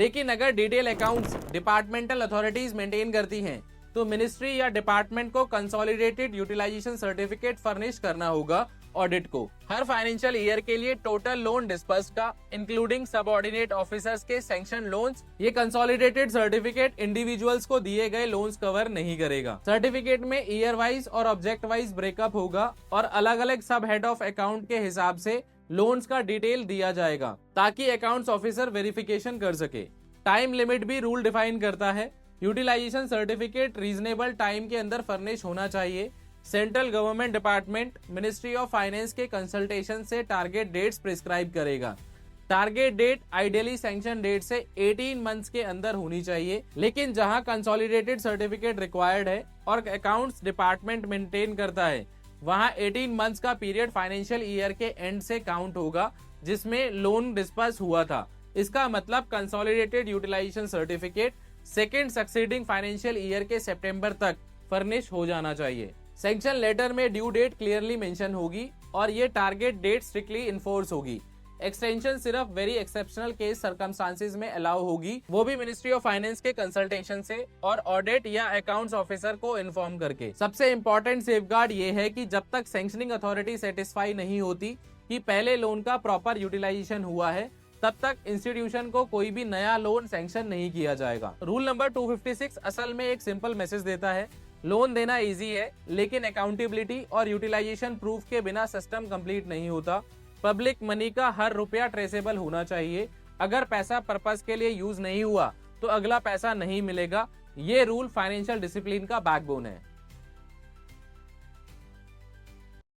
लेकिन अगर detail accounts departmental authorities maintain करती हैं तो मिनिस्ट्री या डिपार्टमेंट को कंसोलिडेटेड यूटिलाइजेशन सर्टिफिकेट फर्निश करना होगा ऑडिट को। हर फाइनेंशियल ईयर के लिए टोटल लोन डिस्पर्स का इंक्लूडिंग सबऑर्डिनेट ऑफिसर्स के सैंक्शन लोन्स, ये कंसोलिडेटेड सर्टिफिकेट इंडिविजुअल्स को दिए गए लोन्स कवर नहीं करेगा। सर्टिफिकेट में ईयर वाइज और ऑब्जेक्ट वाइज ब्रेकअप होगा और अलग अलग सब हेड ऑफ अकाउंट के हिसाब से लोन्स का डिटेल दिया जाएगा ताकि अकाउंट्स ऑफिसर वेरिफिकेशन कर सके। टाइम लिमिट भी रूल डिफाइन करता है। यूटिलाइजेशन सर्टिफिकेट रीजनेबल टाइम के अंदर फर्निश होना चाहिए। Central government department ministry of finance के कंसल्टेशन से टारगेट डेट्स प्रिस्क्राइब करेगा। Target date ideally sanction date से 18 मंथ्स के अंदर होनी चाहिए, लेकिन जहां कंसोलिडेटेड सर्टिफिकेट रिक्वायर्ड है और अकाउंट्स डिपार्टमेंट मेंटेन करता है वहां 18 मंथ्स का पीरियड फाइनेंशियल ईयर के एंड से काउंट होगा जिसमें लोन डिस्पर्स हुआ था। इसका मतलब consolidated utilisation certificate second succeeding financial year के सितंबर तक फर्निश हो जाना चाहिए। सैंक्शन लेटर में ड्यू डेट क्लियरली मेंशन होगी और ये टारगेट डेट स्ट्रिक्टली इन्फोर्स होगी। एक्सटेंशन सिर्फ वेरी एक्सेप्शनल केस सर्कमस्टांसेस में अलाउ होगी, वो भी मिनिस्ट्री ऑफ फाइनेंस के कंसल्टेशन से और ऑडिट या अकाउंट्स ऑफिसर को इन्फॉर्म करके। सबसे इंपॉर्टेंट सेफगार्ड ये है कि जब तक सैंक्शनिंग अथॉरिटी सेटिस्फाई नहीं होती कि पहले लोन का प्रॉपर यूटिलाइजेशन हुआ है, तब तक इंस्टीट्यूशन को कोई भी नया लोन सैंक्शन नहीं किया जाएगा। रूल नंबर 256 असल में एक सिंपल मैसेज देता है, लोन देना इजी है लेकिन अकाउंटेबिलिटी और यूटिलाइजेशन प्रूफ के बिना सिस्टम कंप्लीट नहीं होता। पब्लिक मनी का हर रुपया ट्रेसेबल होना चाहिए। अगर पैसा पर्पस के लिए यूज नहीं हुआ तो अगला पैसा नहीं मिलेगा। ये रूल फाइनेंशियल डिसिप्लिन का बैकबोन है।